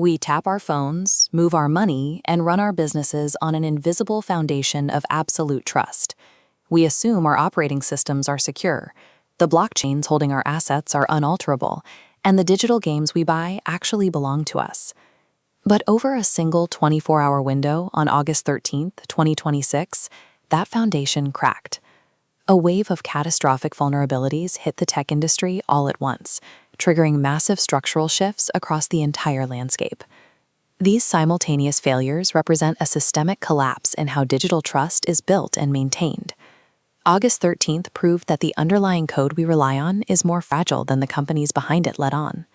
We tap our phones, move our money, and run our businesses on an invisible foundation of absolute trust. We assume our operating systems are secure, the blockchains holding our assets are unalterable, and the digital games we buy actually belong to us. But over a single 24-hour window on August 13th, 2026, that foundation cracked. A wave of catastrophic vulnerabilities hit the tech industry all at once, triggering massive structural shifts across the entire landscape. These simultaneous failures represent a systemic collapse in how digital trust is built and maintained. August 13th proved that the underlying code we rely on is more fragile than the companies behind it let on.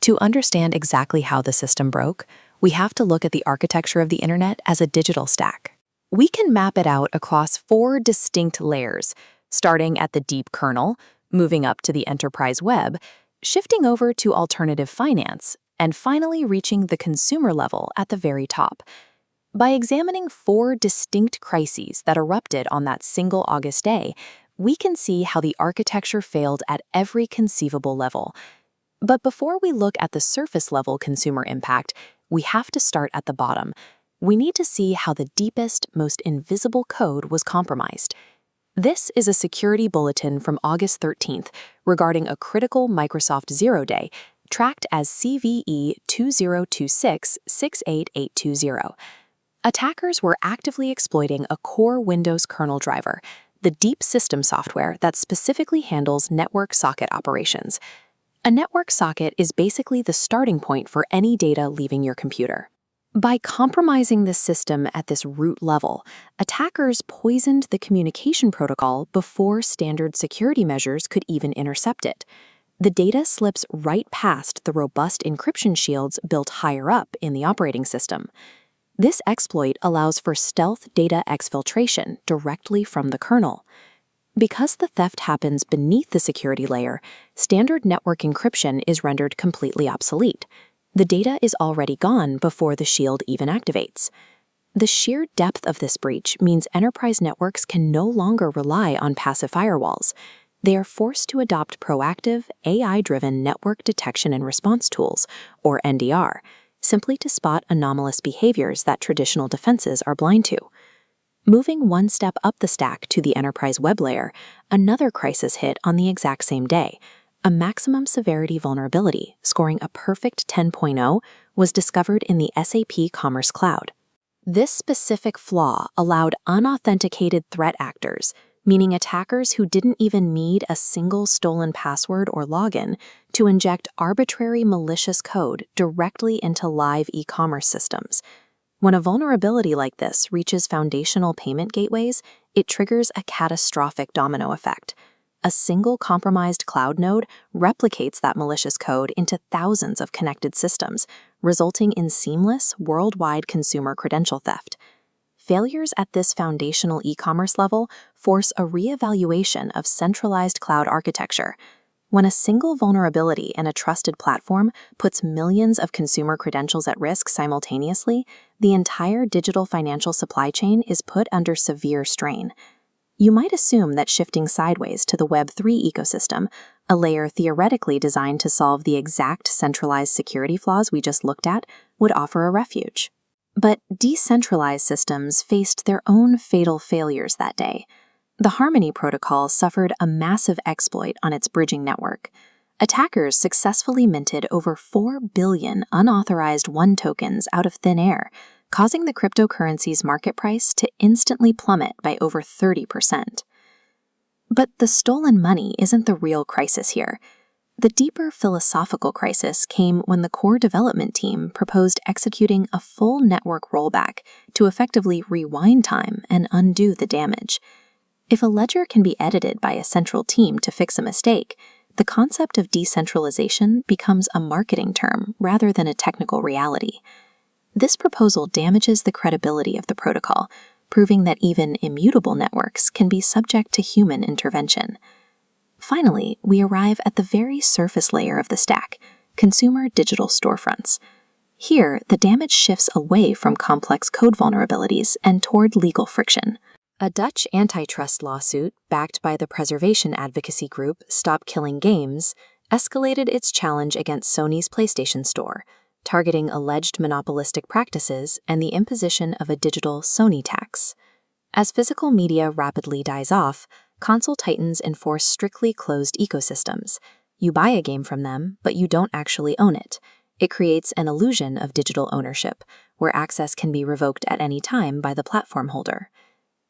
To understand exactly how the system broke, we have to look at the architecture of the internet as a digital stack. We can map it out across 4 distinct layers, starting at the deep kernel, moving up to the enterprise web, shifting over to alternative finance, and finally reaching the consumer level at the very top. By examining 4 distinct crises that erupted on that single August day, we can see how the architecture failed at every conceivable level. But before we look at the surface-level consumer impact, we have to start at the bottom. We need to see how the deepest, most invisible code was compromised. This is a security bulletin from August 13th regarding a critical Microsoft Zero Day, tracked as CVE 2026-68820. Attackers were actively exploiting a core Windows kernel driver, the deep system software that specifically handles network socket operations. A network socket is basically the starting point for any data leaving your computer. By compromising the system at this root level, attackers poisoned the communication protocol before standard security measures could even intercept it. The data slips right past the robust encryption shields built higher up in the operating system. This exploit allows for stealth data exfiltration directly from the kernel. Because the theft happens beneath the security layer, standard network encryption is rendered completely obsolete. The data is already gone before the shield even activates. The sheer depth of this breach means enterprise networks can no longer rely on passive firewalls. They are forced to adopt proactive, AI-driven network detection and response tools, or NDR, simply to spot anomalous behaviors that traditional defenses are blind to. Moving one step up the stack to the enterprise web layer, another crisis hit on the exact same day. A maximum severity vulnerability, scoring a perfect 10.0, was discovered in the SAP Commerce Cloud. This specific flaw allowed unauthenticated threat actors, meaning attackers who didn't even need a single stolen password or login, to inject arbitrary malicious code directly into live e-commerce systems. When a vulnerability like this reaches foundational payment gateways, it triggers a catastrophic domino effect. A single compromised cloud node replicates that malicious code into thousands of connected systems, resulting in seamless, worldwide consumer credential theft. Failures at this foundational e-commerce level force a reevaluation of centralized cloud architecture. When a single vulnerability in a trusted platform puts millions of consumer credentials at risk simultaneously, the entire digital financial supply chain is put under severe strain. You might assume that shifting sideways to the Web3 ecosystem, a layer theoretically designed to solve the exact centralized security flaws we just looked at, would offer a refuge. But decentralized systems faced their own fatal failures that day. The Harmony protocol suffered a massive exploit on its bridging network. Attackers successfully minted over 4 billion unauthorized One tokens out of thin air, causing the cryptocurrency's market price to instantly plummet by over 30%. But the stolen money isn't the real crisis here. The deeper philosophical crisis came when the core development team proposed executing a full network rollback to effectively rewind time and undo the damage. If a ledger can be edited by a central team to fix a mistake, the concept of decentralization becomes a marketing term rather than a technical reality. This proposal damages the credibility of the protocol, proving that even immutable networks can be subject to human intervention. Finally, we arrive at the very surface layer of the stack, consumer digital storefronts. Here, the damage shifts away from complex code vulnerabilities and toward legal friction. A Dutch antitrust lawsuit, backed by the preservation advocacy group Stop Killing Games, escalated its challenge against Sony's PlayStation Store, targeting alleged monopolistic practices and the imposition of a digital Sony tax. As physical media rapidly dies off, console titans enforce strictly closed ecosystems. You buy a game from them, but you don't actually own it. It creates an illusion of digital ownership, where access can be revoked at any time by the platform holder.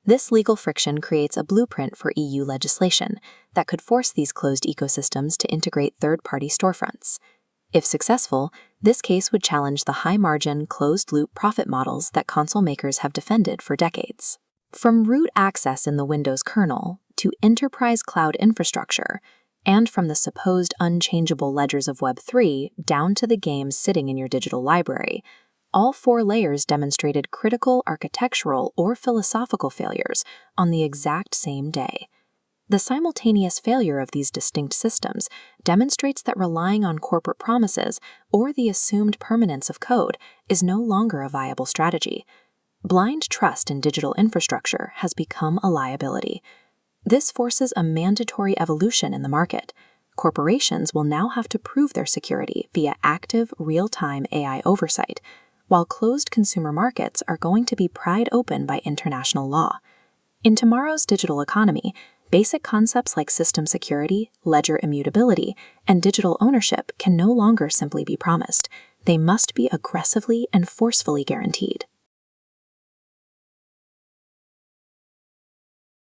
This legal friction creates a blueprint for EU legislation that could force these closed ecosystems to integrate third-party storefronts. If successful, this case would challenge the high-margin, closed-loop profit models that console makers have defended for decades. From root access in the Windows kernel to enterprise cloud infrastructure, and from the supposed unchangeable ledgers of Web3 down to the games sitting in your digital library, all 4 layers demonstrated critical architectural or philosophical failures on the exact same day. The simultaneous failure of these distinct systems demonstrates that relying on corporate promises or the assumed permanence of code is no longer a viable strategy. Blind trust in digital infrastructure has become a liability. This forces a mandatory evolution in the market. Corporations will now have to prove their security via active, real-time AI oversight, while closed consumer markets are going to be pried open by international law. In tomorrow's digital economy, basic concepts like system security, ledger immutability, and digital ownership can no longer simply be promised. They must be aggressively and forcefully guaranteed.